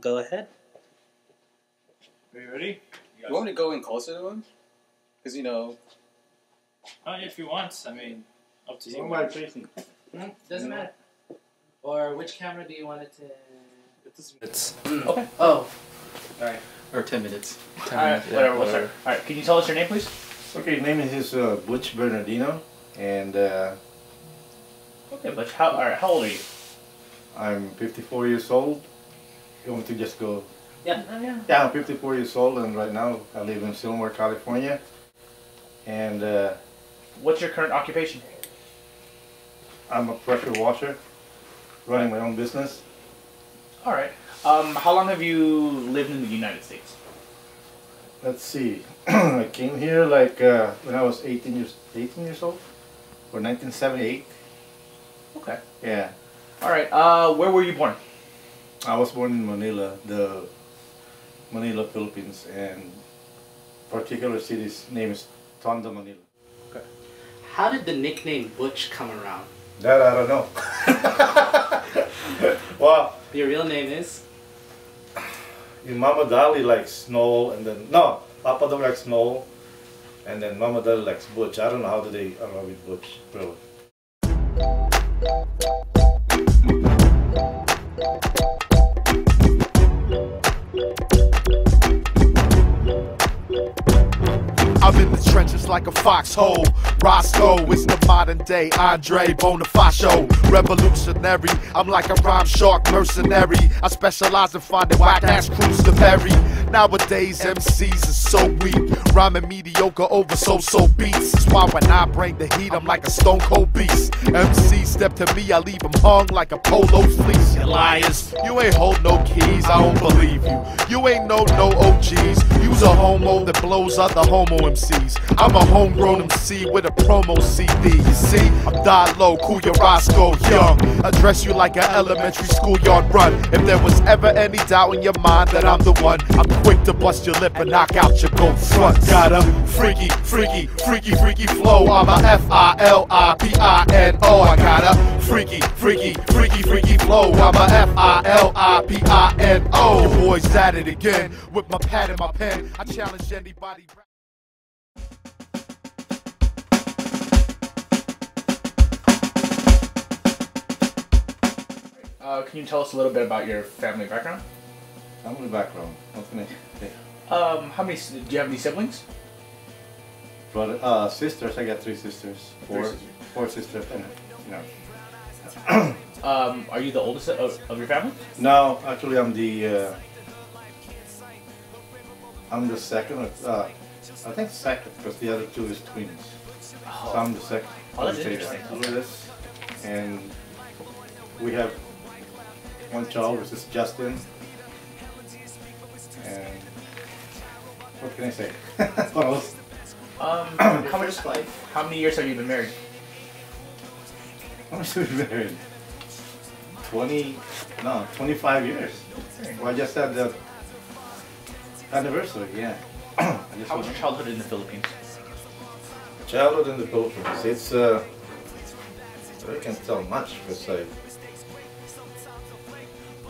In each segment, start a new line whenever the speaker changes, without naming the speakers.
Go ahead.
Are you ready?
You want me to go in closer to him? Because, you know...
If you want. I mean, up to you.
Where am I facing?
Doesn't matter. Or which camera do you want it to...
It's
Okay. Oh. Alright.
or 10 minutes. 10
Alright,
minutes.
whatever, we'll start. Alright, can you tell us your name, please?
Okay, his name is Butch Bernardino, and
Okay, Butch. How old are you?
I'm 54 years old. You want me to just go?
Yeah.
Yeah, I'm 54 years old, and right now I live in Silmar, California. And
What's your current occupation?
I'm a pressure washer, running my own business.
Alright. How long have you lived in the United States?
Let's see. I came here like when I was 18 years old, or 1978.
Okay.
Yeah.
Alright, where were you born?
I was born in Manila, Manila, Philippines, and particular city's name is Tondo, Manila.
Okay.
How did the nickname Butch come around?
That I don't know. Well,
Your real name is?
your Mama Dali likes Noel, and then no, Papa Dog likes Noel, and then Mama Dali likes Butch. I don't know how do they arrive with Butch, really.
I'm in the trenches like a foxhole. Roscoe is the modern day Andre Bonifacio. Revolutionary, I'm like a rhyme shark mercenary. I specialize in finding whack ass crews to bury. Nowadays MCs is so weak, rhyming mediocre over so beats. That's why when I bring the heat, I'm like a stone cold beast. MC step to me, I leave them hung like a polo fleece. You liars, you ain't hold no keys, I don't believe you. You ain't no OGs. You's a homo that blows other homo MCs. I'm a homegrown MC with a promo CD. You see, I'm die low, cool your Roscoe young. Address you like an elementary schoolyard run. If there was ever any doubt in your mind that I'm the one, I'm quick to bust your lip and knock out your gold front. Got a freaky flow. I'm a Filipino. I got a freaky flow. I'm a Filipino. Your boy's at it again with my pad and my pen. I challenge anybody.
Can you tell us a little bit about your family background?
Family background. What can I say?
How many? Do you have any siblings?
Brother, sisters. I got 3 sisters. Four sisters, and you know.
Are you the oldest of your family?
No, actually, I'm the second. I think second because the other 2 is twins.
Oh.
So I'm the second.
Oh, that's interesting.
Oldest, and we have 1 child, which is Justin. And what can I say? What else?
How many years have you been married?
How much have we been married? 25 years. Well, I just had the anniversary, yeah.
How was your childhood in the Philippines?
Childhood in the Philippines. It's I can't tell much because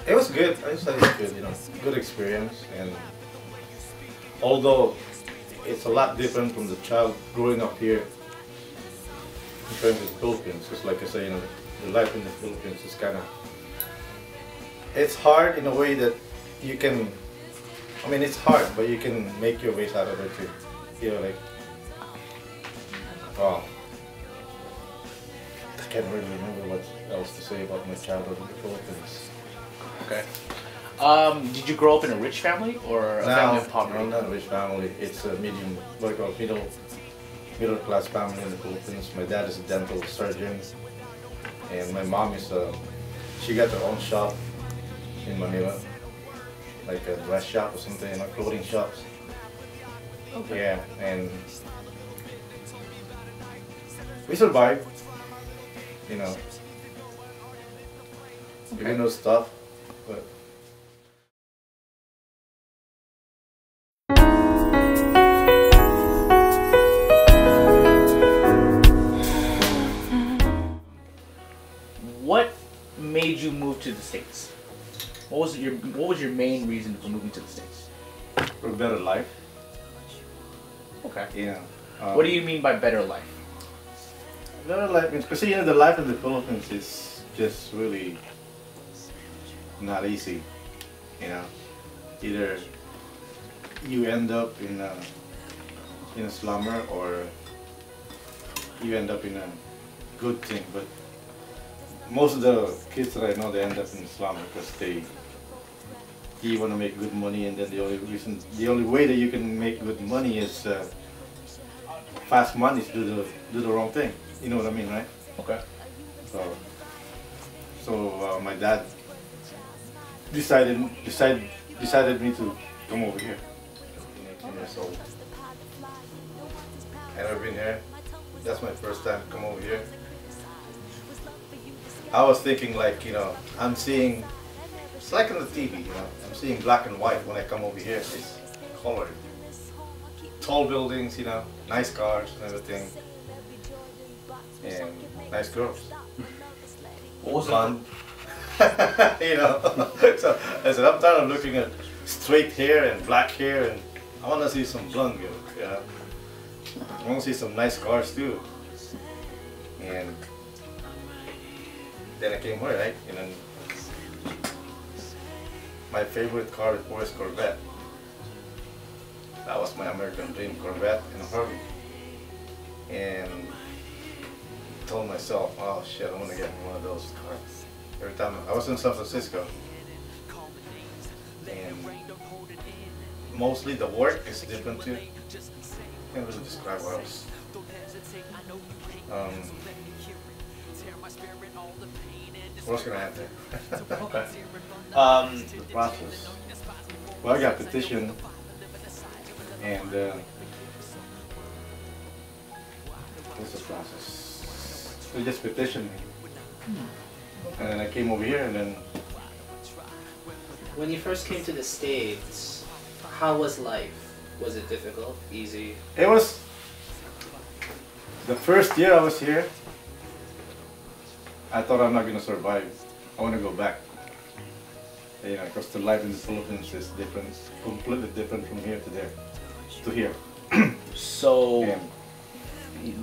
it was good. I just thought it was good, you know, good experience. And although it's a lot different from the child growing up here in terms of the Philippines, just like I say, you know, the life in the Philippines is kind of, it's hard in a way that you can, I mean, it's hard, but you can make your ways out of it too. You know, like, wow. I can't really remember what else to say about my childhood in the Philippines.
Okay. Did you grow up in a rich family or a family of poverty?
No, not a rich family. It's a medium, what I call middle class family in the Philippines. My dad is a dental surgeon, and my mom is she got her own shop in Manila, like a dress shop or something, you know, clothing shops.
Okay.
Yeah, and we survived, you know.
Okay.
Even though it's tough, but.
What made you move to the States? What was your main reason for moving to the States?
For a better life.
Okay.
Yeah.
What do you mean by better life?
Better life means, because you know, the life in the Philippines is just really not easy. You know, either you end up in a slumber, or you end up in a good thing. But most of the kids that I know, they end up in the slumber because you want to make good money, and then the only way that you can make good money is fast money, is do the wrong thing. You know what I mean, right?
Okay.
So my dad decided me to come over here. 18 years old. And I've been here. That's my first time to come over here. I was thinking, like, you know, I'm seeing, it's like on the TV, you know, I'm seeing black and white when I come over here. It's colored. Tall buildings, you know, nice cars and everything. And nice girls. Blonde. You know. So I said, I'm tired of looking at straight hair and black hair, and I want to see some blonde girls. You know? I want to see some nice cars too. And then I came here, right? And then my favorite car before is Corvette. That was my American dream, Corvette and a Harley. And told myself, oh shit, I want to get one of those cars. Every time I was in San Francisco, and mostly the work is different too. Can't really describe what else. What else can I add there?
Okay.
The process. Well, I got petition, and what's the process? They just petitioned me, and then I came over here, and then.
When you first came to the States, how was life? Was it difficult? Easy?
It was the first year I was here. I thought I'm not gonna survive. I want to go back. You know, because the life in the Philippines is different, completely different from here to there, to here.
So,
Yeah.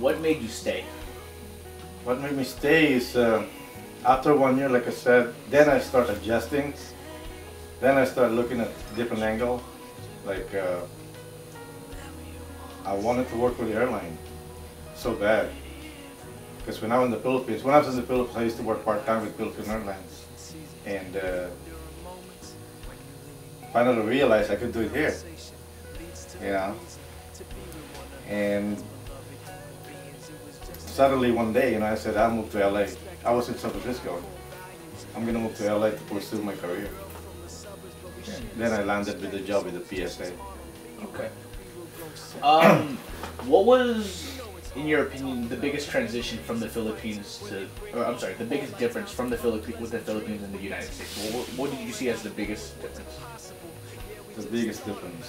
what made you stay?
What made me stay is after 1 year, like I said, then I start adjusting. Then I start looking at different angle. Like I wanted to work for the airline so bad. Because when I was in the Philippines, I used to work part-time with Philippine Airlines. And finally realized I could do it here. You know? And suddenly one day, you know, I said, I'll move to LA. I was in San Francisco. I'm gonna move to LA to pursue my career. Then I landed with a job with the PSA.
Okay. What was, in your opinion, the biggest transition from the Philippines to, or I'm sorry, the biggest difference from the Philippines with the Philippines and the United States? What did you see as the biggest difference?
The biggest difference.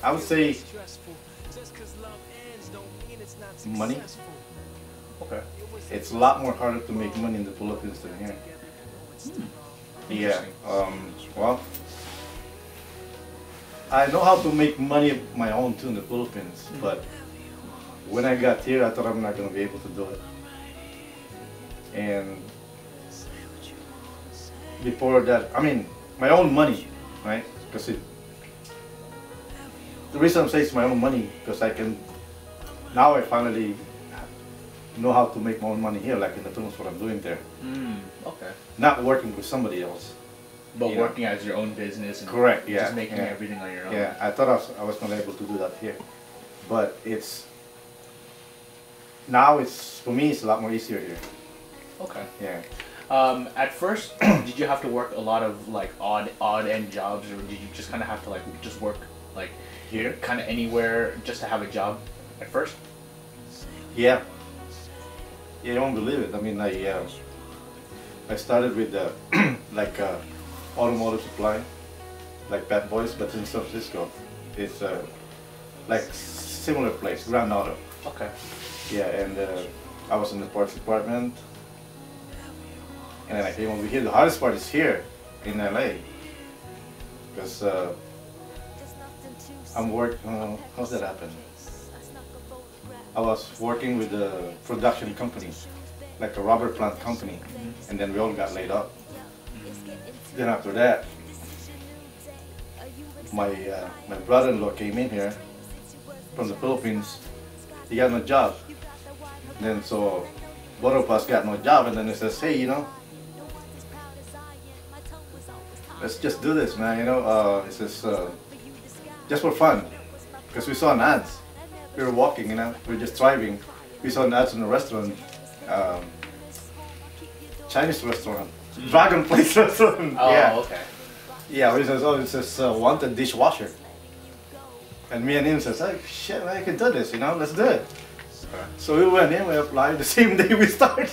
I would say money.
Okay.
It's a lot more harder to make money in the Philippines than here. Yeah. Well, I know how to make money of my own too in the Philippines, but when I got here, I thought I'm not going to be able to do it. And before that, I mean, my own money, right? Because the reason I'm saying it's my own money, because now I finally know how to make my own money here, like in the Philippines, what I'm doing there.
Okay.
Not working with somebody else.
But
You know?
working as your own business and
Correct, yeah.
just making
yeah.
everything on your own.
Yeah, I thought I was not able to do that here. But now for me, it's a lot more easier here.
Okay.
Yeah.
At first, did you have to work a lot of like odd end jobs, or did you just kind of have to like just work like
Here?
kind of anywhere just to have a job at first?
Yeah. Yeah, you won't believe it. I mean, I started with like automotive supply, like Bad Boys, but in San Francisco. It's like similar place, Grand Auto.
Okay.
Yeah, and I was in the parts department. And then I came over here. The hardest part is here in LA. Because I'm working, how's that happen? I was working with a production company, like a rubber plant company, and then we all got laid off. Then after that, my brother-in-law came in here from the Philippines. He got no job. Then so both of us got no job, and then he says, hey, you know, let's just do this, man, you know. He says, just for fun, because we saw an ads. We were walking, you know, we were just driving. We saw an ads in a restaurant, Chinese restaurant, Dragon Place restaurant.
Oh,
yeah.
okay.
Yeah, he says, oh, it says wanted dishwasher. And me and him says, hey, shit, man, I can do this, you know, let's do it. So we went in, we applied the same day we started.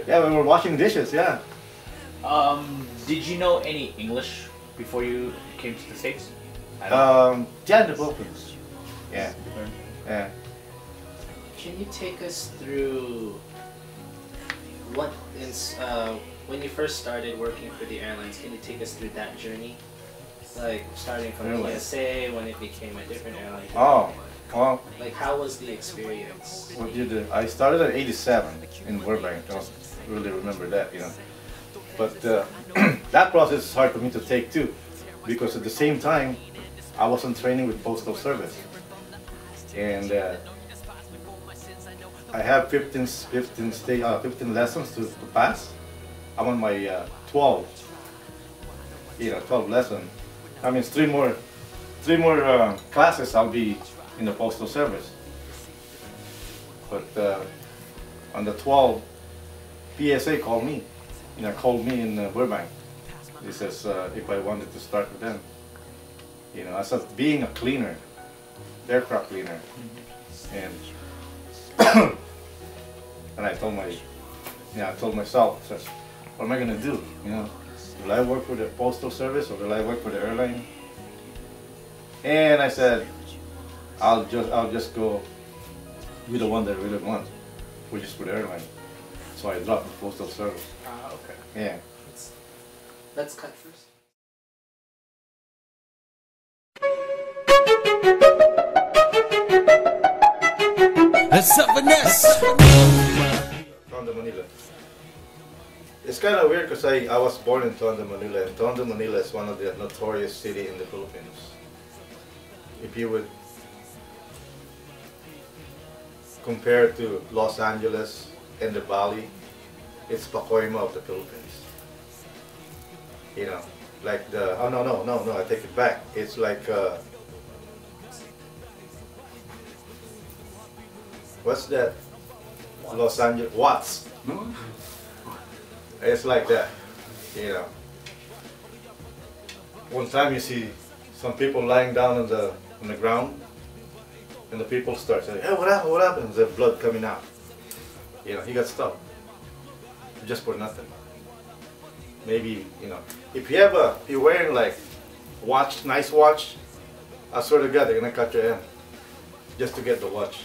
Yeah, we were washing dishes, yeah.
Did you know any English before you came to the States?
Yeah, in the Philippines. Yeah. Yeah.
Can you take us through what is when you first started working for the airlines? Can you take us through that journey, like starting from
Really?
PSA when it became a different airline?
Oh, well,
Like how was the experience?
what did you do? I started at 87 in Burbank. I don't really remember that, you know. But that process is hard for me to take too, because at the same time, I wasn't training with Postal Service. And I have 15 lessons to pass. I'm on my 12 lesson. That means three more classes I'll be in the Postal Service. But on the 12, PSA called me. Called me in Burbank. He says if I wanted to start with them. I started being a cleaner, aircraft cleaner, and and I told myself, says, what am I gonna do? Will I work for the Postal Service or will I work for the airline? And I said, I'll just go with the one that I really want, which is for the airline. So I dropped the Postal Service.
Okay.
Yeah.
Let's cut first.
Tondo, Manila. It's kind of weird because I was born in Tondo, Manila, and Tondo, Manila is one of the notorious city in the Philippines. If you would compare to Los Angeles and the Valley, it's Pacoima of the Philippines. Like the, oh no, I take it back. It's like, what's that? Los Angeles, Watts. It's like that, One time you see some people lying down on the ground, and the people start saying, hey, what happened, what happened? There's blood coming out. He got stuck. Just for nothing. Maybe, if you're wearing like watch, nice watch, I swear to God, they're gonna cut your hand just to get the watch.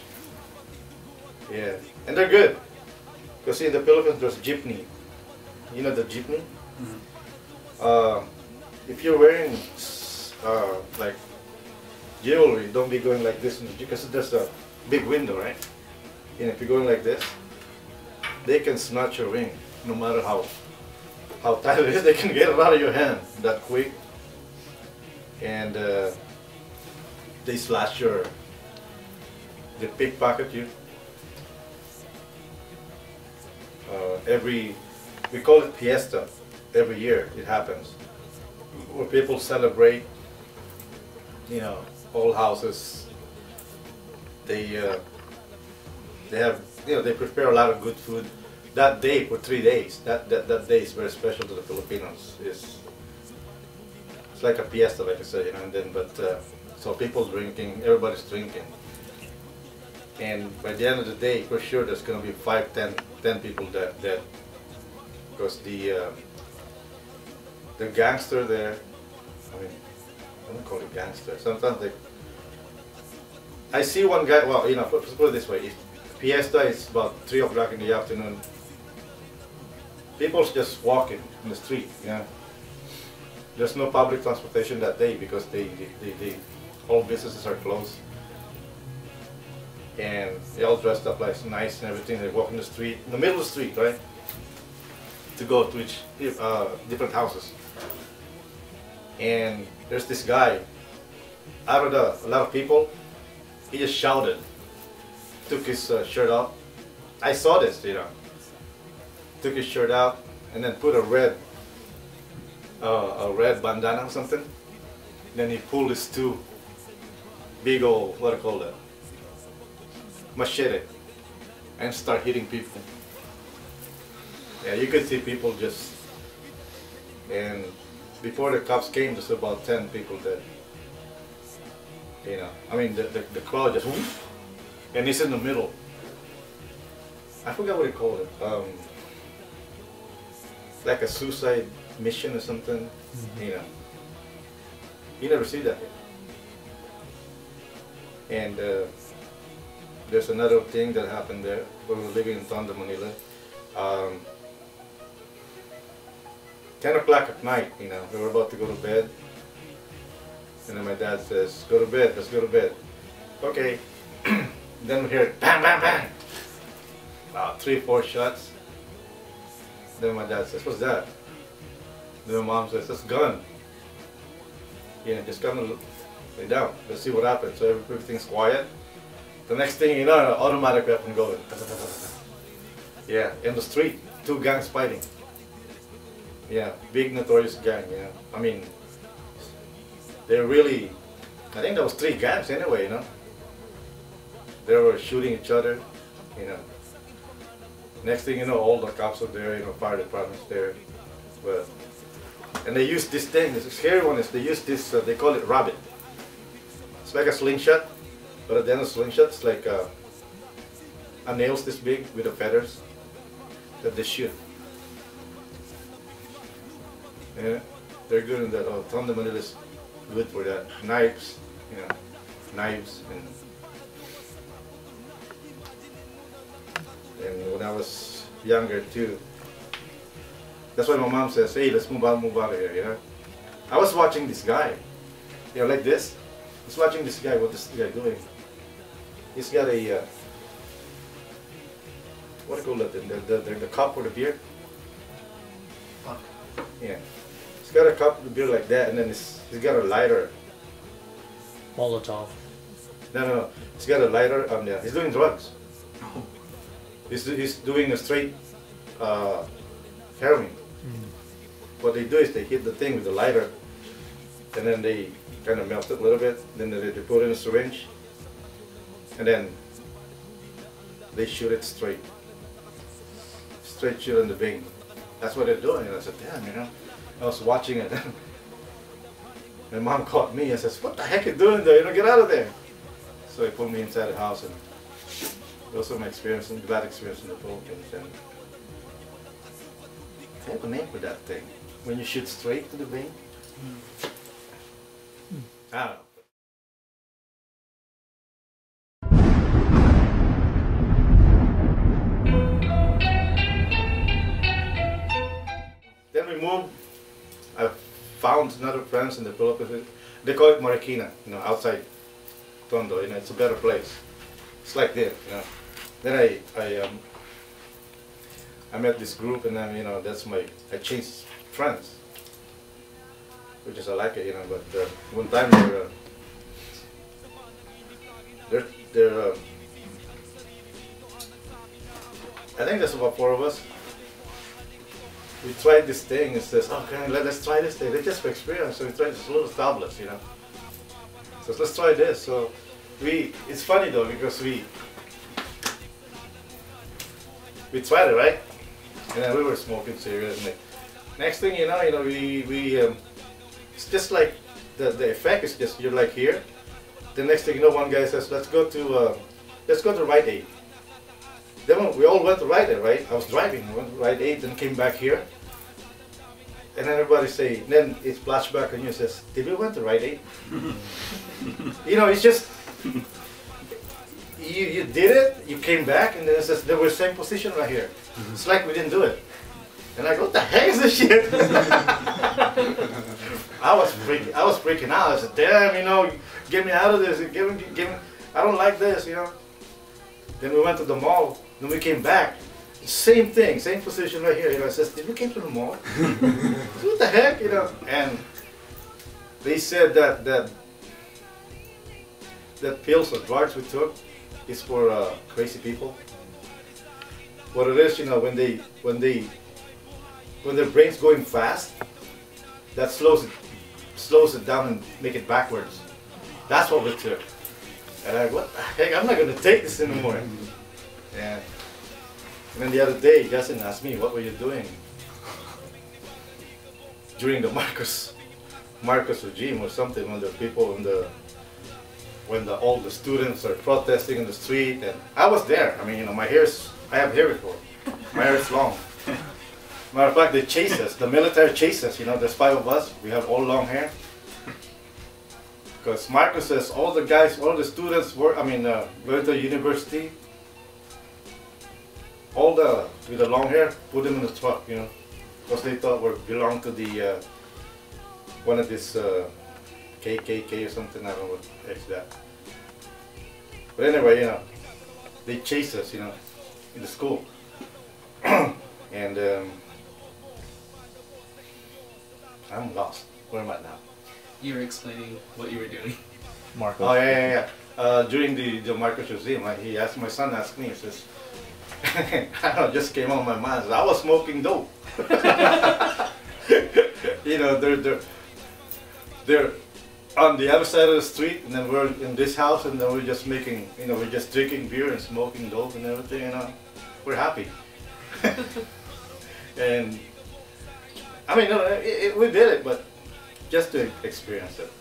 Yeah, and they're good. Because in the Philippines, there's jeepney. You know the jeepney? Mm-hmm. If you're wearing like jewelry, don't be going like this because there's a big window, right? And if you're going like this, they can snatch your ring, no matter how tight it is. They can get it out of your hand that quick, and they slash they pickpocket you. We call it fiesta. Every year it happens, where people celebrate. All houses. They have, they prepare a lot of good food that day for 3 days. That day is very special to the Filipinos. It's like a fiesta, like I said, and then so people drinking, everybody's drinking. And by the end of the day, for sure, there's going to be 10 people dead. Because the gangster there, I don't call it gangster. Sometimes I see one guy, well, put it this way. If fiesta is about 3 o'clock in the afternoon, people's just walking in the street, you know. There's no public transportation that day because all businesses are closed. And they all dressed up like nice and everything. They walk in the street, in the middle of the street, right? To go to each different houses. And there's this guy, out of a lot of people, he just shouted, took his shirt off. I saw this, you know. Took his shirt out and then put a red bandana or something. Then he pulled his two big old, what do you call that? Machete, and start hitting people. Yeah, you could see people just, and before the cops came, there's about 10 people dead. You know, I mean, the crowd just woof, and he's in the middle. I forgot what he called it. Like a suicide mission or something. You know, you never see that. And there's another thing that happened there. We were living in Tondo, Manila. 10 o'clock at night, you know, we were about to go to bed. And then my dad says, go to bed, let's go to bed. Okay. Then we hear bang, bang, bang. About 3 or 4 shots. Then my dad says, what's that? Then my mom says, that's a gun. You know, just come and lay down. Let's see what happens. So everything's quiet. The next thing you know, an automatic weapon going. Yeah, in the street, 2 gangs fighting. Yeah, big notorious gang, you know. I mean, they're really, I think there was 3 gangs anyway, you know. They were shooting each other, you know. Next thing you know, all the cops are there, you know, fire department's there. But, and they use this thing, the scary one is they use this, they call it rabbit. It's like a slingshot, but at the end of the slingshot, it's like a nails this big with the feathers that they shoot. Yeah, they're good in that. Oh, Tondo, Manila is good for that. Knives, you know, knives. And when I was younger too, that's why my mom says, hey, let's move out of here, you know. I was watching this guy, you know, like this. I was watching this guy, what this guy doing. He's got a, what do you call that, the cup for the beer? Yeah. He's got a cup of beer like that, and then he's got a lighter.
Molotov.
No. He's got a lighter. Yeah. He's doing drugs. He's doing a straight heroin. What they do is they hit the thing with the lighter, and then they kind of melt it a little bit. Then they put it in a syringe, and then they shoot it straight shoot in the vein. That's what they're doing. And I said, damn, you know. I was watching it. My mom caught me and says, what the heck are you doing there? You know, get out of there. So he put me inside the house, and those are my experience, bad experience in the Philippines. And I have a name for that thing. When you shoot straight to the vein. I don't know. Then we moved. I found another friends in the Philippines. They call it Marikina, you know, outside Tondo. You know, it's a better place. It's like this, you know. Then I met this group, and then, you know, I changed friends, which is I like it, you know. But one time they're I think there's about 4 of us. We tried this thing and says, okay, let's try this thing. They just for experience, so we tried this little tablets, you know. So let's try this. So it's funny though, because we tried it, right? And then we were smoking cigarettes. And next thing you know, it's just like the effect is just you're like here. The next thing you know, one guy says, let's go to Rite Aid. Then we all went to Rite Aid, right? I was driving, we went to Rite Aid, then came back here. And then everybody say, then it flashback and you says, did we went to Rite Aid? You know, it's just, you did it, you came back, and then it says, they were same position right here. It's like we didn't do it. And I go, what the heck is this shit? I was freaking out. I said, damn, you know, get me out of this. Give me, I don't like this, you know. Then we went to the mall. Then we came back. Same thing, same position right here. You know, I says, did we came to the mall? What the heck, you know? And they said that pills or drugs we took is for crazy people. What it is, you know, when their brain's going fast, that slows it down and make it backwards. That's what we took. And I go, what the heck? I'm not gonna take this anymore. Yeah. And then the other day, Justin asked me, what were you doing during the Marcos regime or something, when the people when all the students are protesting in the street, and I was there. I mean, you know, I have hair before. My hair is long. Matter of fact, they chase us. The military chase us. You know, there's 5 of us. We have all long hair. Because Marcos says all the students going to university. With the long hair, put them in the truck, you know, because they thought we belong to the one of this KKK or something. I don't know what the heck's that. But anyway, you know, they chase us, you know, in the school, and I'm lost. Where am I now?
You were explaining what you were doing.
Marcos.
Oh yeah. During the Marcos regime, my son asked me, he says, I don't know, just came on my mind. I was smoking dope. You know, they're on the other side of the street, and then we're in this house, and then we're just making, you know, we're just drinking beer and smoking dope and everything. You know, we're happy. And I mean, no, we did it, but just to experience it.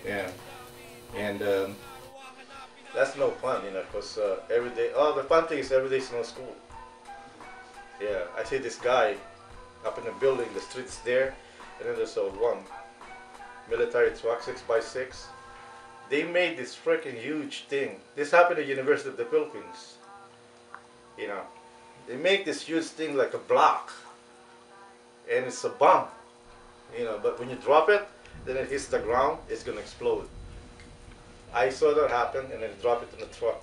Yeah, and. That's no fun, you know, because every day, the fun thing is every day is no school. Yeah, I see this guy up in the building, the street's there, and then there's a one military truck, 6x6. They made this freaking huge thing. This happened at the University of the Philippines. You know, they make this huge thing like a block, and it's a bomb. You know, but when you drop it, then it hits the ground, it's gonna explode. I saw that happen and then drop it in the truck.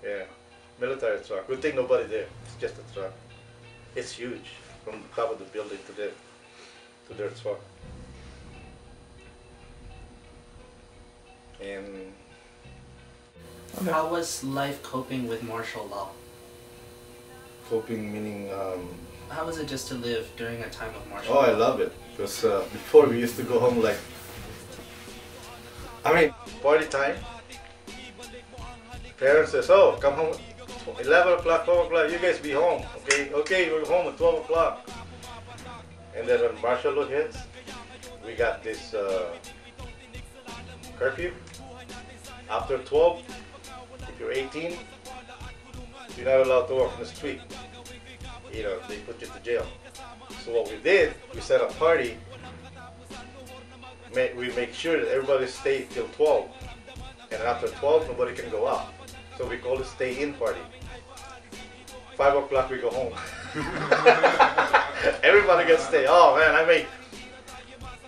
Yeah, military truck. Good thing nobody there. It's just a truck. It's huge from the top of the building to their truck. And
How was life coping with martial law?
coping meaning.
How was it just to live during a time of martial
Oh,
law?
I love it because before we used to go home like. I mean, party time. Parents says, oh, come home 11 o'clock, 12 o'clock, you guys be home. Okay, we're home at 12 o'clock. And then when martial law hits, we got this curfew. After 12, if you're 18, you're not allowed to walk in the street. You know, they put you to jail. So what we did, we set a party. We make sure that everybody stays till 12, and after 12 nobody can go out, so we call it stay in party. 5 o'clock we go home. Everybody gets stay. Oh man,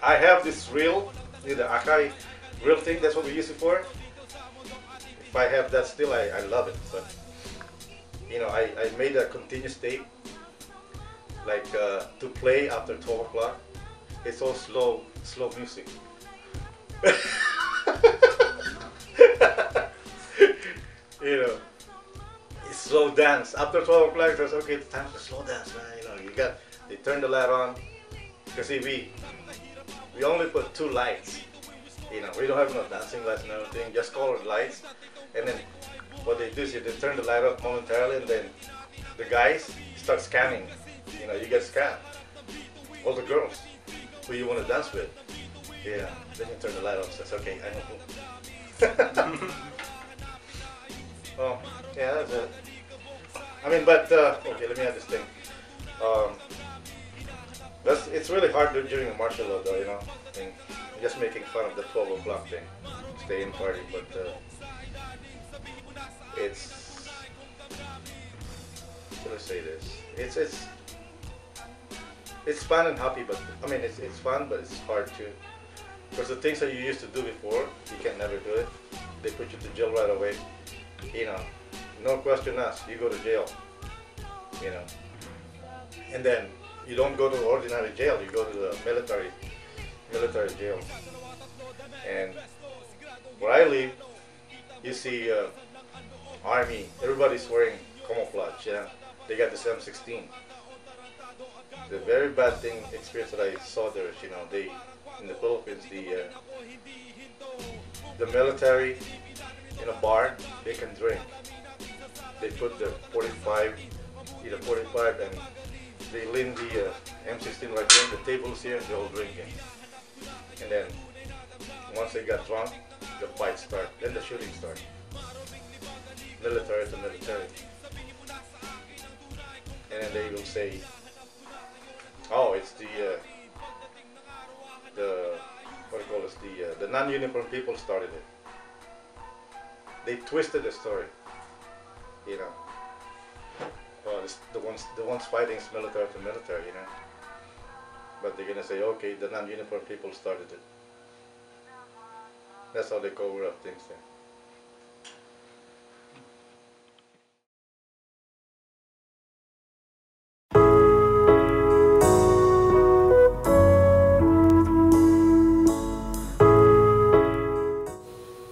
I have this reel, the Akai reel thing, that's what we use it for. If I have that still, I love it. But you know, I made a continuous tape, like to play after 12 o'clock. It's all slow music. You know, it's slow dance. After 12 o'clock, it's okay, it's time for slow dance, man. You know, they turn the light on. Because see, we only put 2 lights. You know, we don't have no dancing lights and everything, just colored lights. And then what they do is they turn the light up momentarily, and then the guys start scanning. You know, you get scanned. All the girls who you want to dance with. Yeah, then you turn the light on. Says, okay, I know who. Oh, yeah, that's it. I mean, but okay, let me add this thing. It's really hard during the martial law, though. You know, I mean, just making fun of the 12 o'clock thing, stay in party, but it's. Should I say this? it's fun and happy, but I mean it's fun, but it's hard too. Because the things that you used to do before, you can never do it. They put you to jail right away. You know, no question asked, you go to jail. You know, and then you don't go to ordinary jail, you go to the military jail. And where I live, you see army, everybody's wearing camouflage, yeah. They got this M16. The very bad thing experience that I saw there is, you know, they in the Philippines, the military in a bar, they can drink. They put the 45, either 45, and they lean the M16 right there. The table's here, and they're all drinking. And then once they got drunk, the fight starts. Then the shooting starts. Military to military. And then they will say, "Oh, it's the what do you call it? The non-uniform people started it." They twisted the story, you know. Well, the ones fighting is military to military, you know. But they're gonna say, okay, the non-uniform people started it. That's how they cover up things there.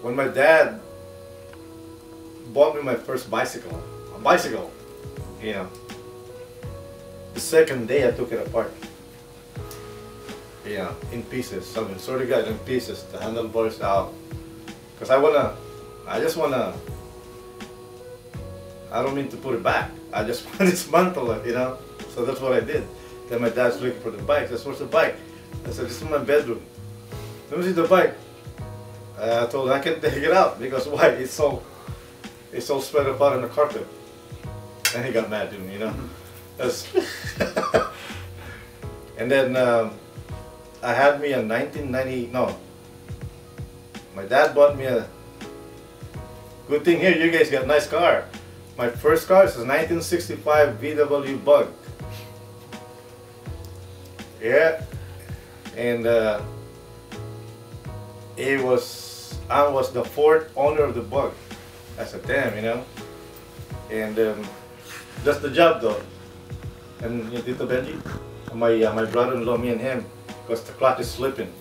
When my dad bought me my first bicycle, you know, the second day I took it apart, you know, in pieces. I mean, sort of got it in pieces, the handlebars out, because I don't mean to put it back, I just want to dismantle it, you know, so that's what I did. Then my dad's looking for the bike. I said, "Where's the bike?" I said, "This is my bedroom." "Let me see the bike." I told him I can't take it out because why? It's all spread apart on the carpet. And he got mad at me, you know. And then I had me a 1990. No, my dad bought me a. Good thing here, you guys got a nice car. My first car is a 1965 VW Bug. Yeah, and I was the fourth owner of the Bug. I said, damn, you know. And that's the job though. And you know, Tito Benji, my brother-in-law, me and him, because the clutch is slipping.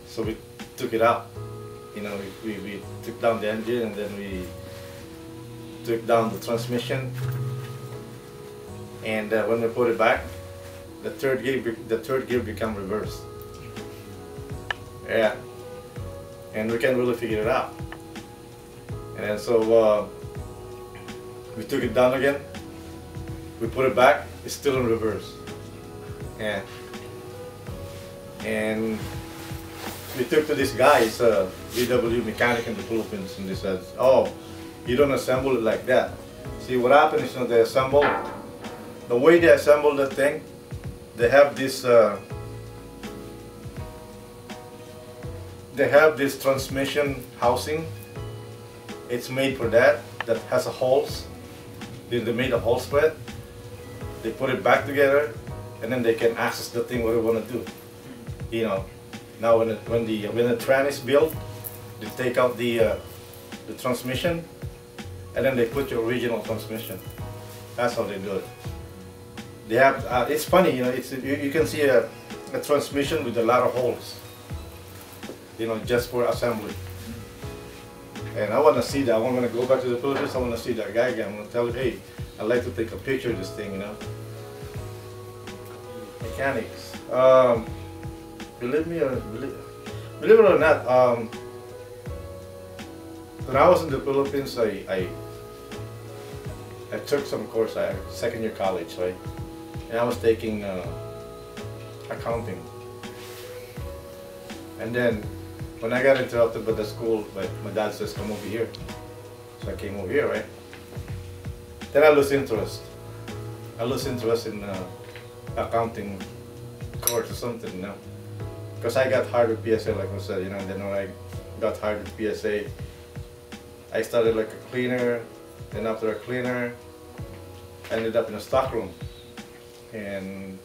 So we took it out. You know, we took down the engine and then we took down the transmission. And when we put it back, the third gear became reversed. Yeah. And we can't really figure it out. And so we took it down again, we put it back, it's still in reverse. Yeah. And we took to this guy, he's a VW mechanic in the Philippines, and they said, "Oh, you don't assemble it like that." See, what happened is, you know, the way they assemble the thing, they have this transmission housing. It's made for that has a holes. They made a holes for it. They put it back together, and then they can access the thing what they want to do. You know, now when the tram is built, they take out the transmission, and then they put your original transmission. That's how they do it. They have. It's funny, you know. You can see a transmission with a lot of holes. You know, just for assembly. And I want to see that. I'm going to go back to the Philippines. I want to see that guy again. I'm going to tell him, hey, I'd like to take a picture of this thing, you know. Mechanics. Believe it or not, when I was in the Philippines, I took some course, second year college, right? And I was taking accounting. And then when I got interrupted by the school, my dad says, "Come over here." So I came over here, right? Then I lose interest. I lose interest in accounting course or something, you know? Because I got hired with PSA, like I said, you know, and then when I got hired with PSA, I started like a cleaner, then after a cleaner, I ended up in a stockroom, and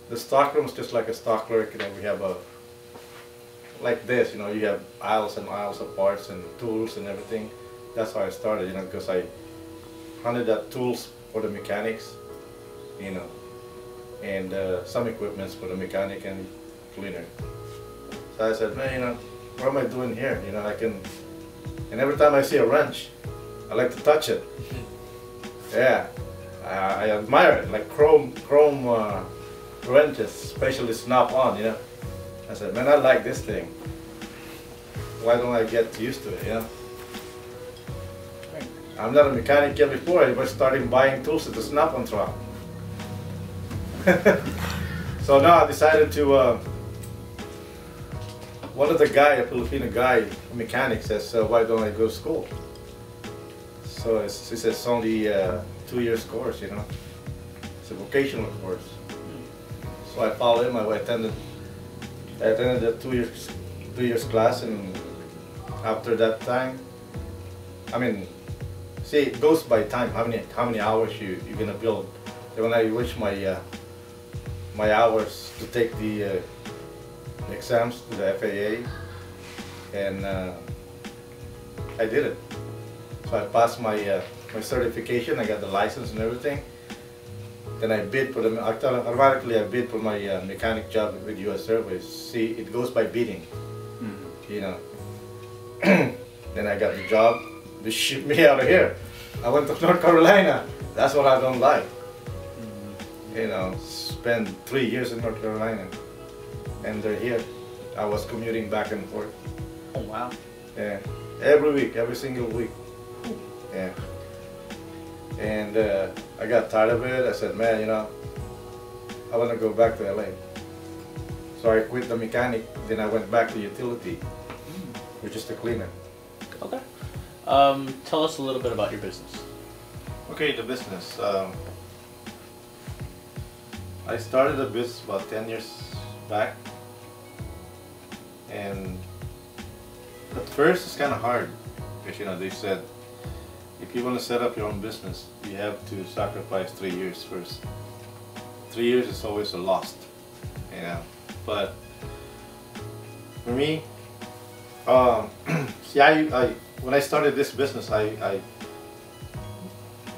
the stockroom is just like a stock clerk. You know, we have a like this. You know, you have aisles and aisles of parts and tools and everything. That's how I started. You know, because I handed out tools for the mechanics, you know, and some equipments for the mechanic and cleaner. So I said, man, you know, what am I doing here? You know, I can. And every time I see a wrench, I like to touch it. Yeah. I admire it, like chrome wrenches, especially snap-on, you know. I said, man, I like this thing. Why don't I get used to it, you know? I'm not a mechanic yet before, I was starting buying tools at the snap-on truck. So now I decided to, one of the guy, a Filipino guy, a mechanic, says, why don't I go to school? So he says it's only 2 years course, you know. It's a vocational course. So I followed him. I attended the 2 years class, and after that time, I mean, see, it goes by time. How many hours you're gonna build. So when I reached my my hours to take the exams to the FAA, and I did it. So I passed my my certification. I got the license and everything. Then I bid for the automatically. I bid for my mechanic job with U.S. Airways. See, it goes by bidding, you know. Then I got the job. They shipped me out of here. I went to North Carolina. That's what I don't like. You know, spent 3 years in North Carolina, and they're here. I was commuting back and forth.
Oh wow.
Yeah, every week, every single week. Yeah. And I got tired of it. I said, man, you know, I want to go back to LA. So I quit the mechanic. Then I went back to utility, which is the cleaner.
Okay. Tell us a little bit about your business.
Okay, the business. I started a business about 10 years back. And at first it's kind of hard. Because, you know, they said, if you want to set up your own business, you have to sacrifice 3 years first. 3 years is always a loss, you know. But for me, see, when I started this business, I'm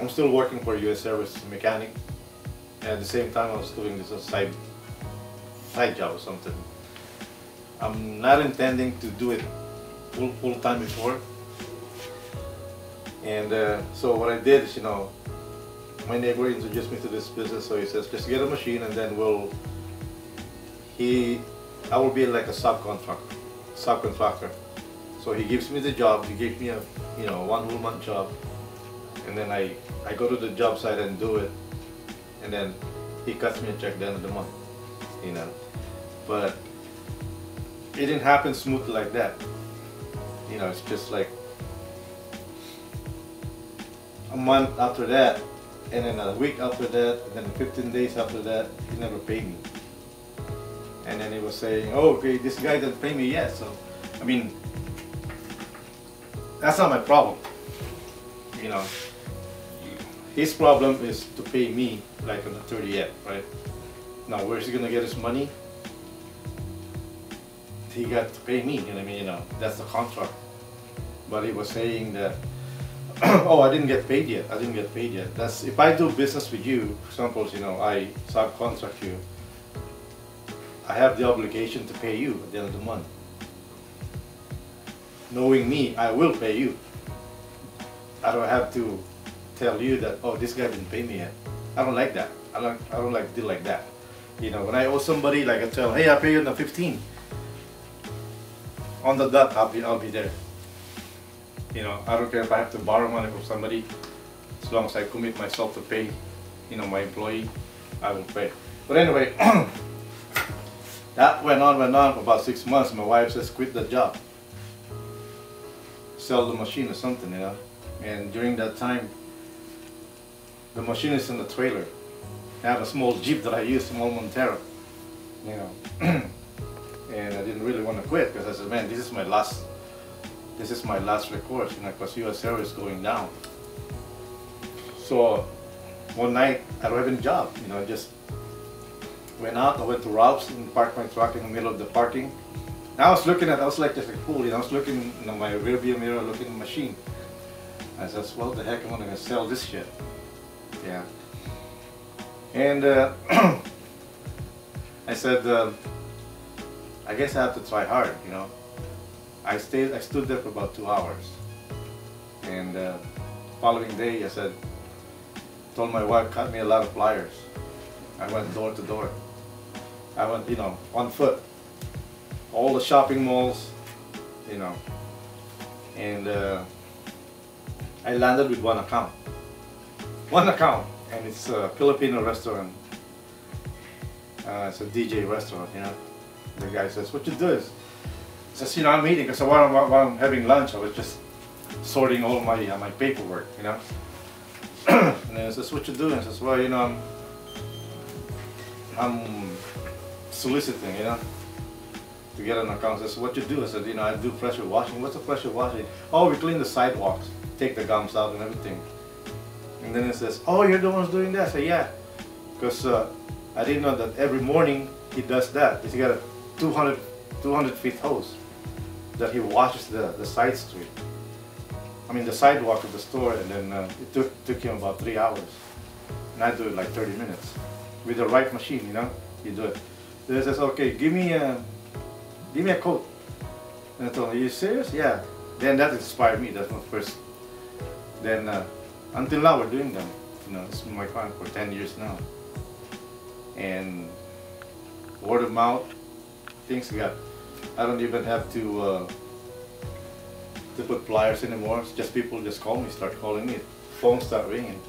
still working for U.S. Airways mechanic, and at the same time I was doing this side job or something. I'm not intending to do it full time before. And so what I did is, you know, my neighbor introduced me to this business, so he says, just get a machine and then I will be like a subcontractor. So he gives me the job, he gives me a, you know, 1 whole month job, and then I go to the job site and do it, and then he cuts me a check at the end of the month, you know. But it didn't happen smooth like that. You know, it's just like a month after that, and then a week after that, and then 15 days after that, he never paid me. And then he was saying, oh, okay, this guy didn't pay me yet. So, I mean, that's not my problem. You know, his problem is to pay me like on the 30th, right? Now, where's he gonna get his money? He got to pay me, you know what I mean? You know, that's the contract. But he was saying that, oh, I didn't get paid yet. I didn't get paid yet. That's if I do business with you, for example, you know, I subcontract you. I have the obligation to pay you at the end of the month. Knowing me, I will pay you. I don't have to tell you that, oh, this guy didn't pay me yet. I don't like that. I don't like to deal like that. You know, when I owe somebody, like I tell, hey, I pay you on the 15th. On the dot, I'll be there. You know, I don't care if I have to borrow money from somebody, as long as I commit myself to pay, you know, my employee, I will pay. But anyway, that went on for about 6 months. My wife says, quit the job. Sell the machine or something, you know. And during that time, the machine is in the trailer. I have a small Jeep that I use, small Montero, you know. And I didn't really want to quit because I said, man, this is my last recourse, you know, because U.S. Airways is going down. So one night I don't have any job, you know, I just went out, I went to Ralph's and parked my truck in the middle of the parking. And I was looking at, I was like just a fool, you know, I was looking in my rear view mirror, looking at the machine. I said, well, the heck am I gonna sell this shit? Yeah. And I said, I guess I have to try hard, you know. I stood there for about 2 hours. And following day, I said, told my wife, cut me a lot of flyers. I went door to door. I went, you know, on foot. All the shopping malls, you know. And I landed with one account. One account, and it's a Filipino restaurant. It's a DJ restaurant, you know. The guy says, what you do is, he says, you know, I'm eating, because while I'm having lunch, I was just sorting all my my paperwork, you know. And then he says, what you doing? I says, well, you know, I'm soliciting, you know, to get an account. He says, what you do? I said, you know, I do pressure washing. What's a pressure washing? Oh, we clean the sidewalks, take the gums out and everything. And then he says, oh, you're the ones doing that? I say, yeah, because I didn't know that every morning he does that. He's got a 200 feet hose that he washes the side street. I mean the sidewalk of the store, and then it took him about 3 hours. And I do it like 30 minutes. With the right machine, you know, you do it. Then he says, okay, give me a coat. And I told him, are you serious? Yeah. Then that inspired me, that's my first. Then until now we're doing them. You know, it's been my client for 10 years now. And word of mouth, things got, I don't even have to put flyers anymore. It's just people just call me, start calling me. Phones start ringing.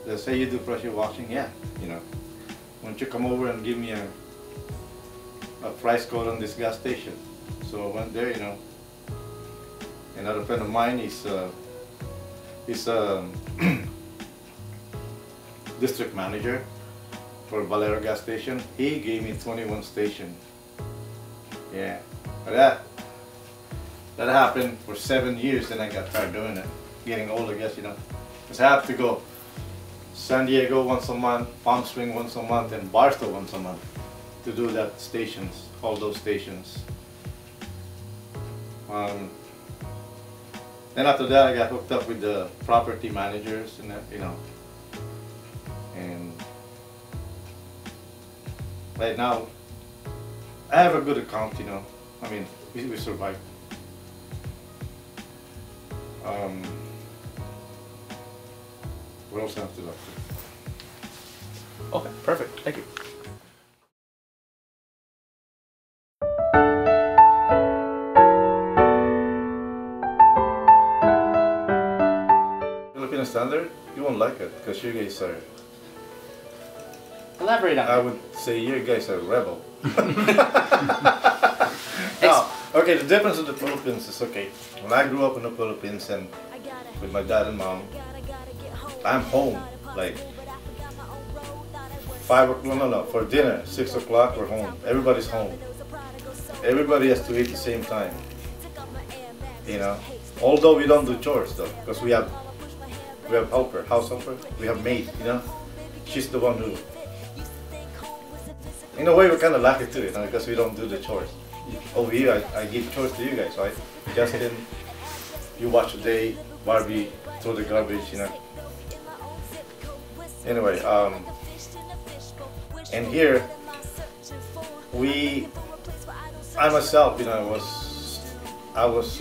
They say, you do pressure washing? Yeah, you know. Why don't you come over and give me a price code on this gas station? So I went there, you know. Another friend of mine, he's district manager for Valero gas station. He gave me 21 station. Yeah, but that happened for 7 years, then I got tired doing it. Getting old, I guess, you know. Because I have to go San Diego once a month, Palm Springs once a month, and Barstow once a month to do that stations, all those stations. Then after that, I got hooked up with the property managers and that, you know. And right now, I have a good account, you know. I mean, we survive. What else have to do?
Okay, perfect. Thank you.
Filipino standard, you won't like it because you guys are.
Elaborate on
I
that.
would say you guys are rebel. No, okay, the difference in the Philippines is okay. When I grew up in the Philippines and with my dad and mom, I'm home like 5 o'clock, no, for dinner, 6 o'clock, we're home. Everybody's home. Everybody has to eat at the same time. You know, although we don't do chores though, because we have helper, house helper, we have maid, you know. She's the one who, in a way, we're kind of lucky too, you know, because we don't do the chores. Over here, I give chores to you guys, right? Justin, you watch the day, Barbie, throw the garbage, you know. Anyway, and here, I myself, you know, I was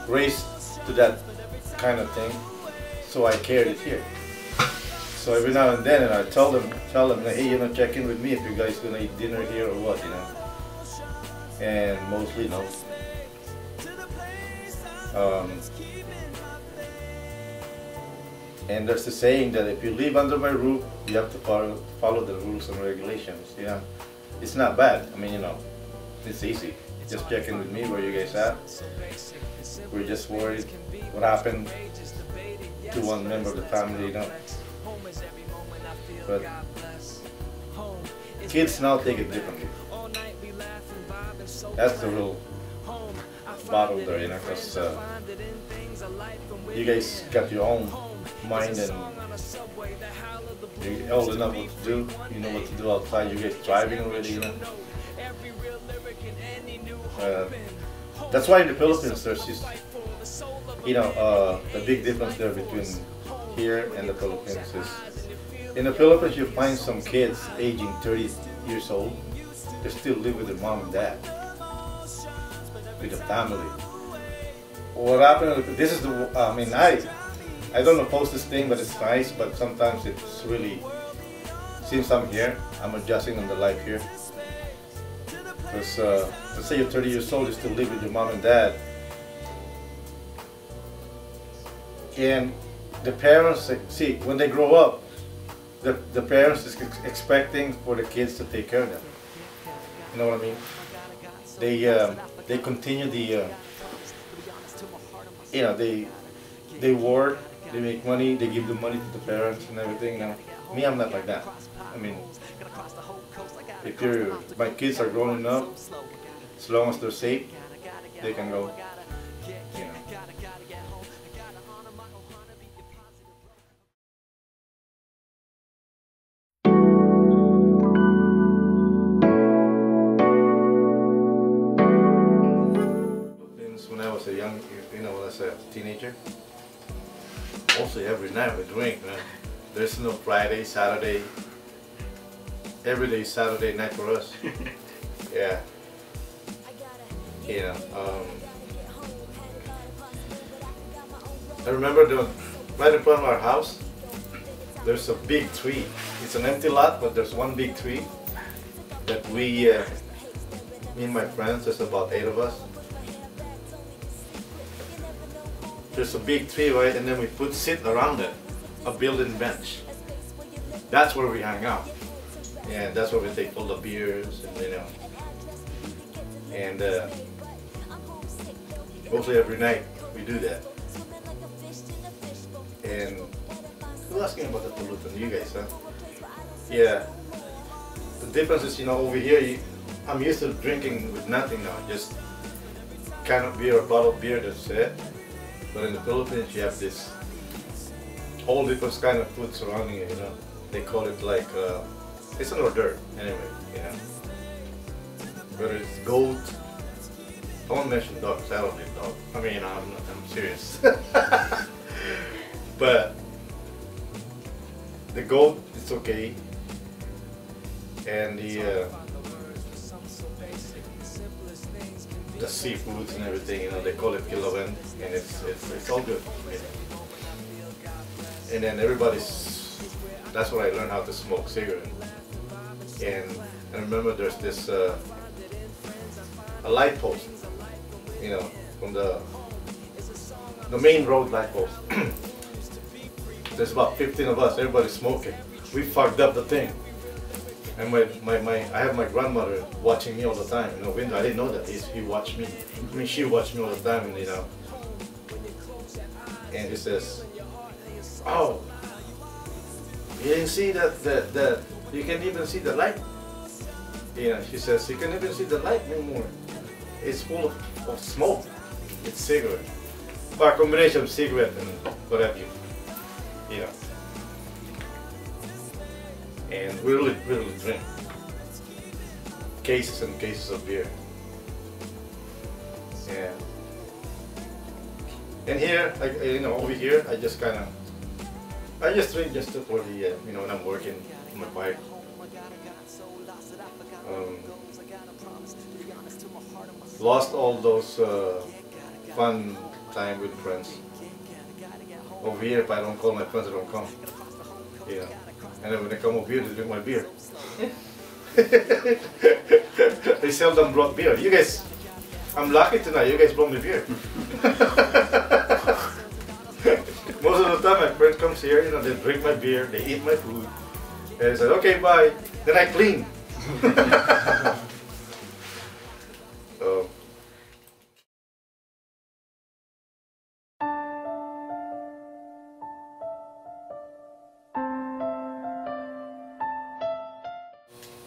raised to that kind of thing, so I carried it here. So every now and then, and I tell them, hey, you know, check in with me if you guys gonna eat dinner here or what, you know. And mostly no. And there's the saying that if you live under my roof, you have to follow the rules and regulations. You know, it's not bad. I mean, you know, it's easy. Just check in with me where you guys at. We're just worried what happened to one member of the family, you know. But kids now take it differently. That's the real bottom there, you know, because you guys got your own mind and You're old enough what to do. You know what to do outside. You get driving already, you know. That's why in the Philippines there's this, you know, the big difference there between here and the Philippines is, in the Philippines you find some kids aging 30 years old, they still live with their mom and dad, with the family. What happened, this is the, I mean, I don't oppose this thing, but it's nice, but sometimes it's really, since I'm here, I'm adjusting on the life here. Because let's say you're 30 years old, you still live with your mom and dad. And the parents, see, when they grow up, the parents is expecting for the kids to take care of them. You know what I mean? They continue the, you know, they work, they make money, they give the money to the parents and everything. Now, me, I'm not like that. I mean, if my kids are growing up, as long as they're safe, they can go, you know. When I was a young, you know, as a teenager, mostly every night we drink, man. There's no Friday, Saturday. Every day is Saturday night for us. Yeah. You know, I remember right in front of our house, there's a big tree. It's an empty lot, but there's one big tree that me and my friends, there's about 8 of us. There's a big tree, right? And then we sit around it, a building bench. That's where we hang out. And that's where we take all the beers, and, you know. And mostly every night we do that. And who's asking about the pollutant? You guys, huh? Yeah. The difference is, you know, over here, I'm used to drinking with nothing now, just kind of beer, a bottle of beer, that's it. But in the Philippines, you have this all different kind of food surrounding it, you know. They call it like, it's an hors d'oeuvre, anyway, you know. Whether it's goat, I won't mention dogs, I don't eat dog. I mean, I'm serious. But the goat, it's okay. And the seafoods and everything, you know, they call it kilawen, and it's all good. You know. And then that's where I learned how to smoke cigarette. And I remember there's this a light post, you know, from the main road light post. There's about 15 of us, everybody's smoking. We fucked up the thing. And I have my grandmother watching me all the time. You know, window. I didn't know that. He watched me. I mean, she watched me all the time, and you know. And he says, "Oh, you didn't see that you can't even see the light." You know, she says, "You can't even see the light anymore. It's full of smoke. It's cigarette, or a combination of cigarette and what have you." You know. And we really drink cases and cases of beer. Yeah. And here, like, you know, over here, I just drink just for the, you know, when I'm working on my bike. Lost all those fun time with friends. Over here, if I don't call my friends, they don't come. Yeah. And then when they come over here, they drink my beer. They seldom brought beer. You guys, I'm lucky tonight. You guys brought me beer. Most of the time, my friend comes here, you know, they drink my beer, they eat my food, and they say, "Okay, bye." Then I clean. So.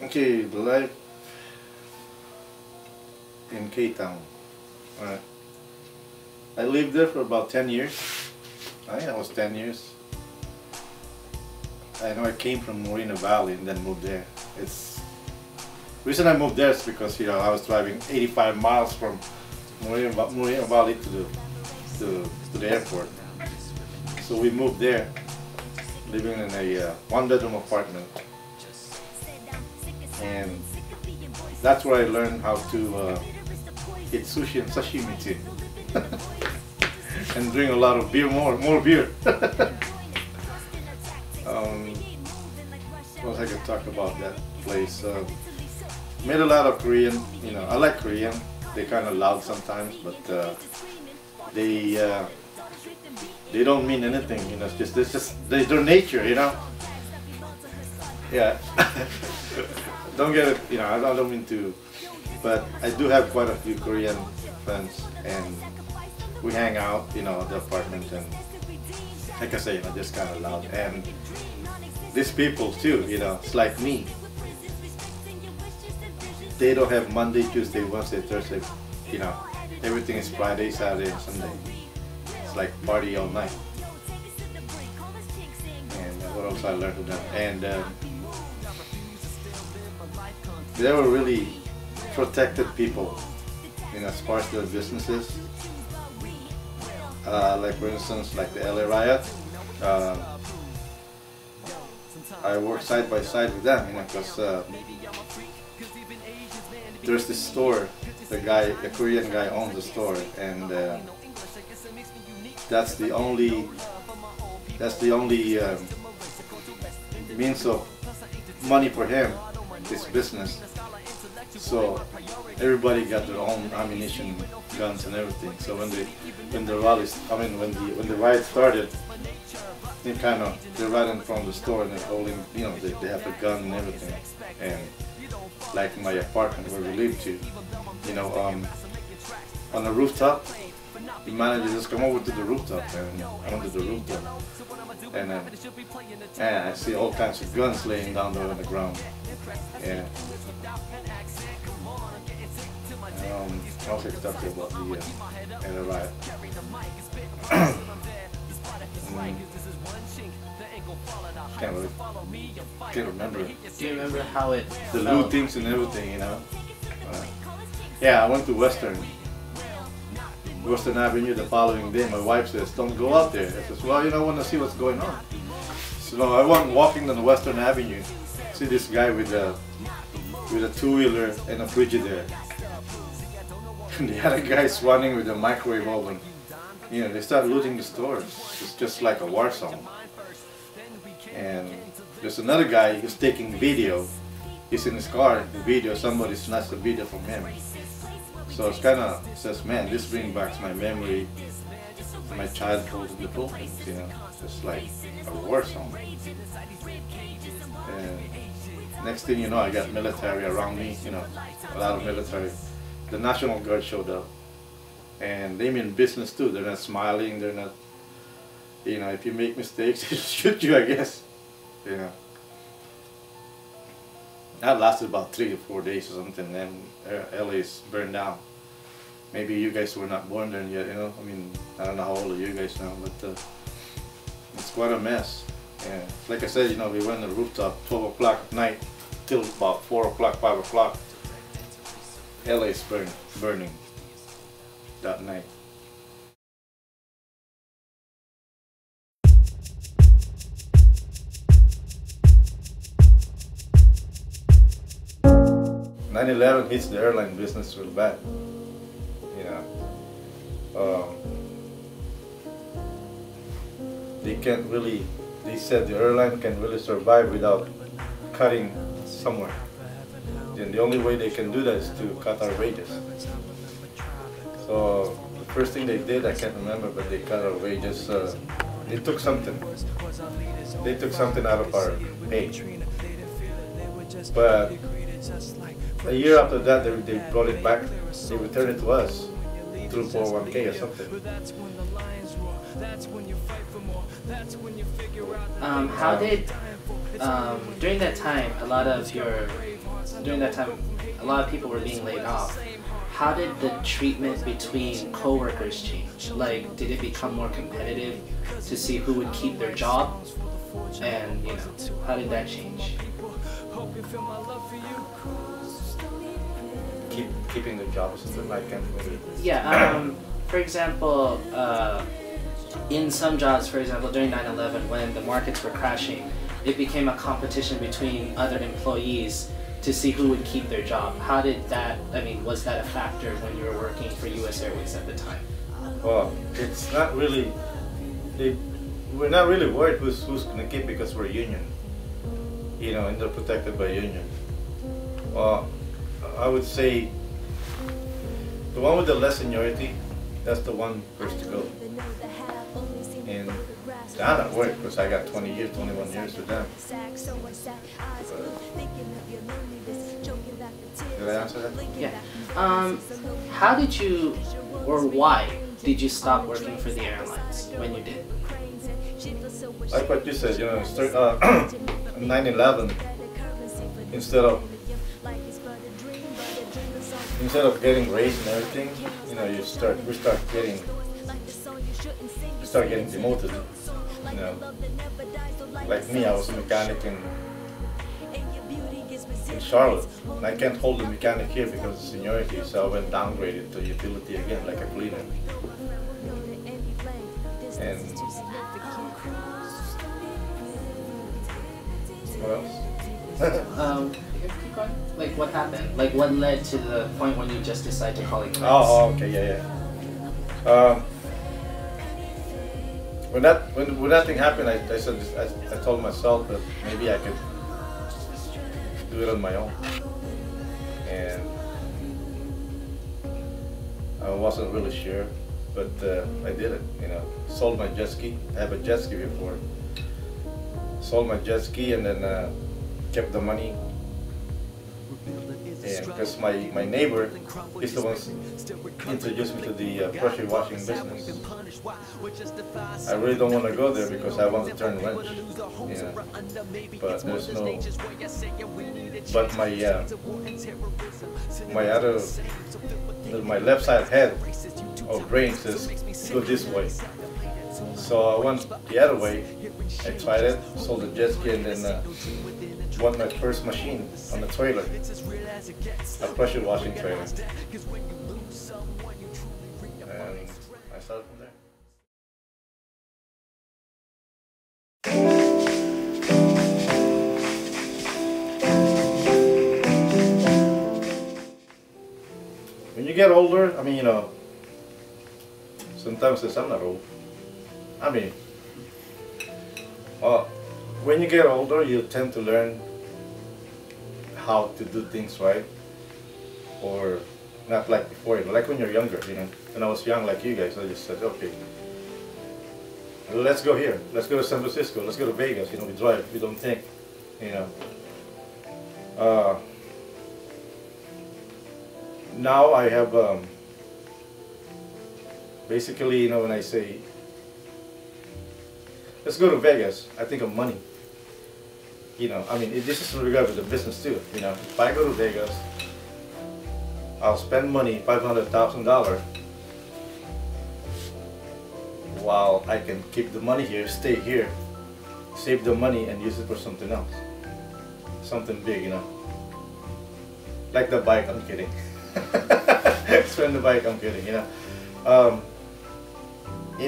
Okay, the life in K-Town. I lived there for about 10 years. I think it was 10 years. I know I came from Moreno Valley and then moved there. It's reason I moved there is because I was driving 85 miles from Moreno Valley to the airport. So we moved there, living in a one-bedroom apartment, and that's where I learned how to eat sushi and sashimi too, and drink a lot of beer, more beer. What else I could talk about that place? Made a lot of Korean. I like Korean. They're kind of loud sometimes, but they don't mean anything. It's just their nature. Yeah. Don't get it. I don't mean to, but I do have quite a few Korean friends, and we hang out. At the apartment, and like I say, just kind of loud. And these people too. It's like me. They don't have Monday, Tuesday, Wednesday, Thursday. Everything is Friday, Saturday, and Sunday. It's like party all night. And what else I learned from them? And they were really protected people, as far as their businesses. Like for instance, like the LA riot. I work side by side with them, because there's this store. The Korean guy owns the store, and that's the only means of money for him, this business. So everybody got their own ammunition, guns, and everything. So when the riot started, they're right in front of the store, and they're holding, they have a gun and everything. And like my apartment where we live to, on the rooftop, the manager just come over to the rooftop, and I went to the rooftop, and I see all kinds of guns laying down there on the ground. Yeah. I also talked about the riot. Can't remember.
Do you remember how it
the
felt?
lootings and everything, yeah, I went to Western Avenue the following day. My wife says, "Don't go out there." I says, "Well, I want to see what's going on." So I went walking on Western Avenue, see this guy with a two-wheeler and a Frigidaire. And the other guy's running with a microwave oven. They start looting the stores. It's just like a war zone. And there's another guy who's taking video. He's in his car, the video, somebody snatched the video from him. So it's kind of says, man, this brings back my memory, my childhood in the Philippines, It's like a war zone. And next thing you know, I got military around me, a lot of military. The National Guard showed up. And they mean business too. They're not smiling, they're not, if you make mistakes, they'll shoot you, I guess. That lasted about 3 or 4 days or something, then LA is burned down. Maybe you guys were not born then yet, I don't know how old are you guys now, but it's quite a mess. Yeah. Like I said, we went on the rooftop 12 o'clock at night till about 4 o'clock, 5 o'clock. LA is burning that night. "9/11 hits the airline business real bad. They said the airline can really survive without cutting somewhere. And the only way they can do that is to cut our wages. So the first thing they did, I can't remember, but they cut our wages. They took something. They took something out of our pay. But a year after that, they brought it back. They returned it to us through 401k or something.
How did during that time a lot of people were being laid off? How did the treatment between co-workers change? Like, did it become more competitive to see who would keep their job? And you know, how did that change?
Keeping the job or something like that.
Yeah. For example, in some jobs, for example, during 9/11, when the markets were crashing, it became a competition between other employees to see who would keep their job. How did that? I mean, was that a factor when you were working for U.S. Airways at the time?
Well, it's not really. We're not really worried who's going to keep because we're union. You know, and they're protected by union. Well, I would say the one with the less seniority, that's the one first to go. And I'm not worried because I got 20 years, 21 years with them. Did I answer that?
Yeah. How did you, or why did you stop working for the airlines when you did?
Like what you said, you know, 9/11, instead of getting raised and everything, you know, we start getting demoted. You know, like me, I was a mechanic in Charlotte, and I can't hold the mechanic here because of seniority, so I went downgraded to utility again, like a cleaner. And what else?
Keep going. Like, what happened? Like, what led to the point when you just decided to call it quits?
Oh, okay, yeah. When that thing happened, I said, I told myself that maybe I could do it on my own, and I wasn't really sure, but I did it. You know, sold my jet ski. I have a jet ski before. Sold my jet ski and then kept the money. And because my neighbor is the one who introduced me to the pressure washing business. I really don't want to go there because I want to turn wrench, you know. But there's no. But my left side head or brain says go this way. So I went the other way. I tried it, sold the jet ski, and then bought my first machine on the trailer, a pressure washing trailer. And I started from there. When you get older, I mean, you know, sometimes I'm not old. I mean, when you get older, you tend to learn how to do things right, or not like before. You know, like when you're younger, you know. When I was young, like you guys, I just said, okay, let's go here. Let's go to San Francisco. Let's go to Vegas. You know, we drive. We don't think. You know. Now I have basically, you know, when I say let's go to Vegas, I think of money. You know, I mean, this is in regard to the business too. You know, if I go to Vegas, I'll spend money, $500,000, while I can keep the money here, stay here, save the money, and use it for something else, something big. You know, like the bike. I'm kidding. Spend the bike. I'm kidding. You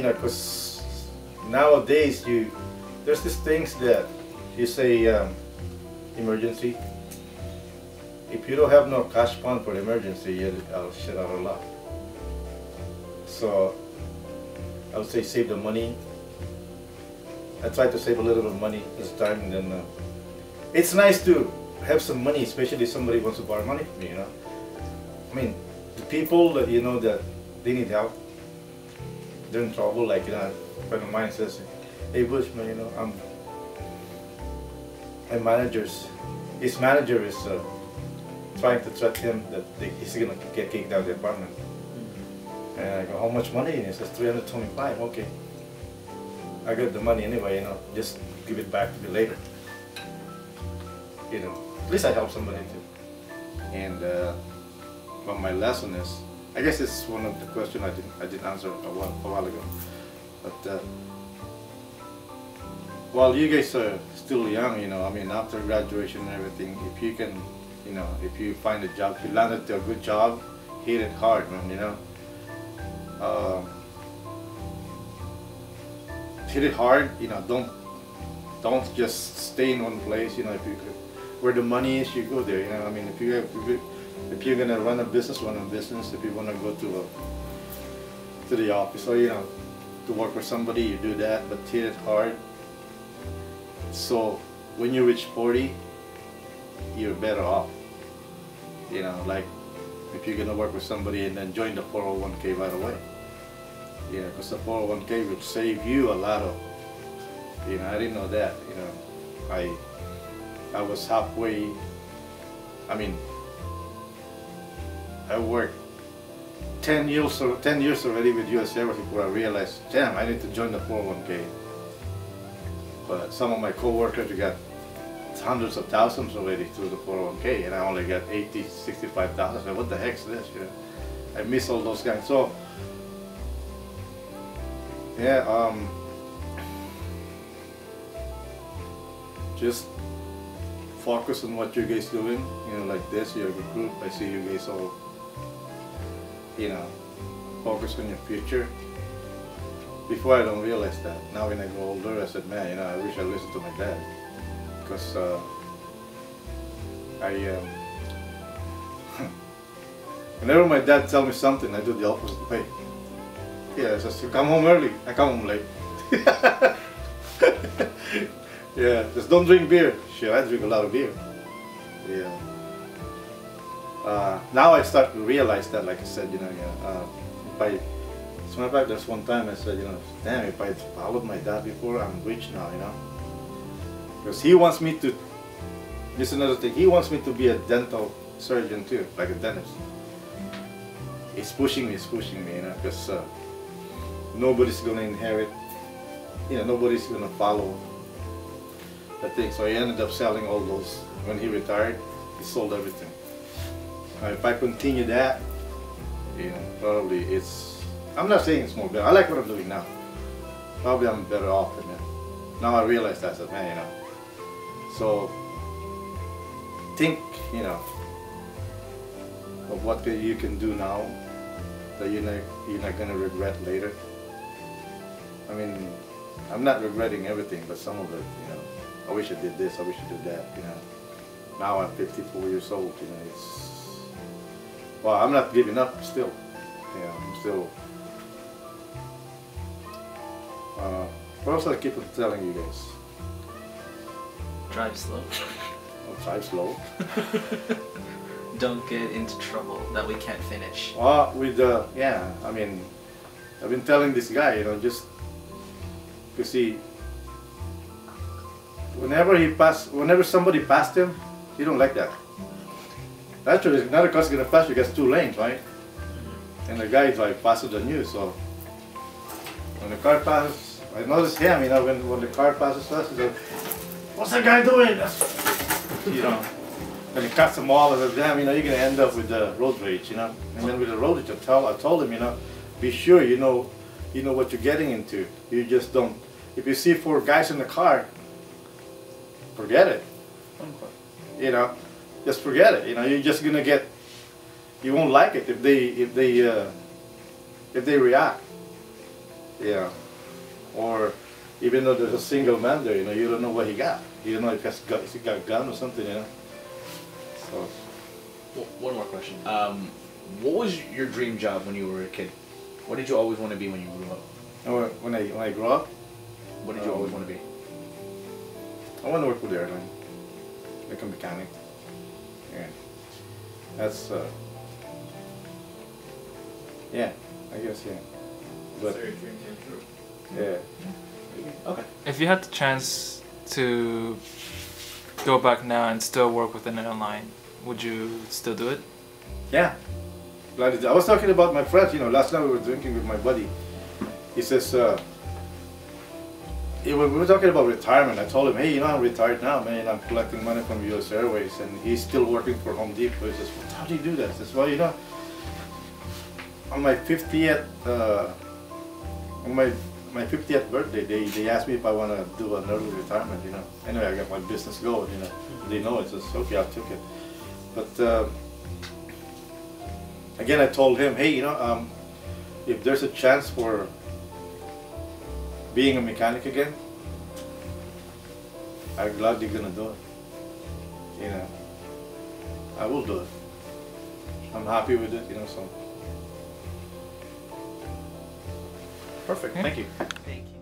know, because nowadays there's these things that you say emergency. If you don't have no cash fund for emergency, you'll shit out a lot. So I would say save the money. I try to save a little bit of money this time, and then it's nice to have some money, especially if somebody wants to borrow money from me. You know, I mean, the people that you know that they need help, they're in trouble. Like, you know, a friend of mine says, "Hey Butch, man, you know, his manager is trying to threaten him that he's gonna get kicked out of the apartment." And I go, "How much money?" And he says, $325. Okay, I got the money anyway. You know, just give it back to me later. You know, at least I help somebody too. And well, my lesson is, I guess it's one of the questions I didn't answer a while ago. But while you guys are still young, you know, I mean, after graduation and everything, if you can, you know, if you find a job, if you landed a good job, hit it hard, man, you know. Hit it hard, you know, don't just stay in one place, you know, if you could, where the money is, you go there, you know. I mean, if you're gonna run a business, if you wanna go to the office, or, you know, to work for somebody, you do that, but hit it hard. So when you reach 40, you're better off. You know, like if you're gonna work with somebody and then join the 401k right away. You know, because the 401k will save you a lot of, you know, I didn't know that, you know. I was halfway, I mean, I worked 10 years already with US Airways before I realized, damn, I need to join the 401k. But some of my co-workers got hundreds of thousands already through the 401k, and I only got 80, 65,000. So what the heck's this? You know, I miss all those guys. So yeah, just focus on what you guys doing. You know, like this, you're a good group. I see you guys all, you know, focus on your future. Before I don't realize that. Now when I grow older, I said, man, you know, I wish I listened to my dad. Because whenever my dad tells me something, I do the opposite way. Yeah, I just come home early, I come home late. Yeah, just don't drink beer. Shit, I drink a lot of beer. Yeah. Now I start to realize that, like I said, you know, yeah, as a matter of fact, there's one time I said, you know, damn, if I followed my dad before, I'm rich now, you know. Because he wants me to, this is another thing, he wants me to be a dental surgeon too, like a dentist. He's pushing me, you know, because nobody's going to inherit, you know, nobody's going to follow the thing. So he ended up selling all those. When he retired, he sold everything. If I continue that, you know, probably it's, I'm not saying it's more better. I like what I'm doing now. Probably I'm better off than that. Now I realize that, man, you know. So think, you know, of what you can do now that you're not gonna regret later. I mean, I'm not regretting everything, but some of it, you know, I wish I did this, I wish I did that, you know. Now I'm 54 years old, you know, it's, well, I'm not giving up still. You know, I'm still, what else I keep telling you guys?
Drive slow.
I'll drive slow.
Don't get into trouble that we can't finish.
Well, with yeah, I mean, I've been telling this guy, you know, just, you see, whenever somebody passed him, he don't like that. Naturally, another car's gonna pass you, gets 2 lanes, right? And the guy is like faster than you, so when the car passes, I notice him, you know, when the car passes us, he's like, what's that guy doing? You know, and he cuts them all, and says, damn, you know, you're gonna end up with the road rage, you know. And then with the road rage, I told him, you know, be sure you know what you're getting into. You just don't. If you see 4 guys in the car, forget it. You know, just forget it. You know, you're just gonna get. You won't like it if they react. Yeah. Or even though there's a single man there, you know, you don't know what he got. You don't know if he got a gun or something, you know. So.
Well, one more question. What was your dream job when you were a kid? What did you always want to be when you grew up?
When I grew up,
what did you always want to be?
I want to work with the airline, like a mechanic. Yeah. That's yeah, I guess, yeah. But
So your dream came true.
yeah.
Okay.
If you had the chance to go back now and still work with an airline, would you still do it?
Yeah. Glad to do. I was talking about my friends, you know, last night we were drinking with my buddy. He says, when we were talking about retirement, I told him, hey, you know, I'm retired now, man. I'm collecting money from US Airways, and he's still working for Home Depot. He says, well, how do you do that? I says, well, you know, on my 50th, on my my 50th birthday, they asked me if I want to do an early retirement, you know. Anyway, I got my business going, you know. They know it, so it's okay, I took it. But again, I told him, hey, you know, if there's a chance for being a mechanic again, I'm gladly gonna do it. You know, I will do it. I'm happy with it, you know, so.
Perfect. Thank you.
Thank you.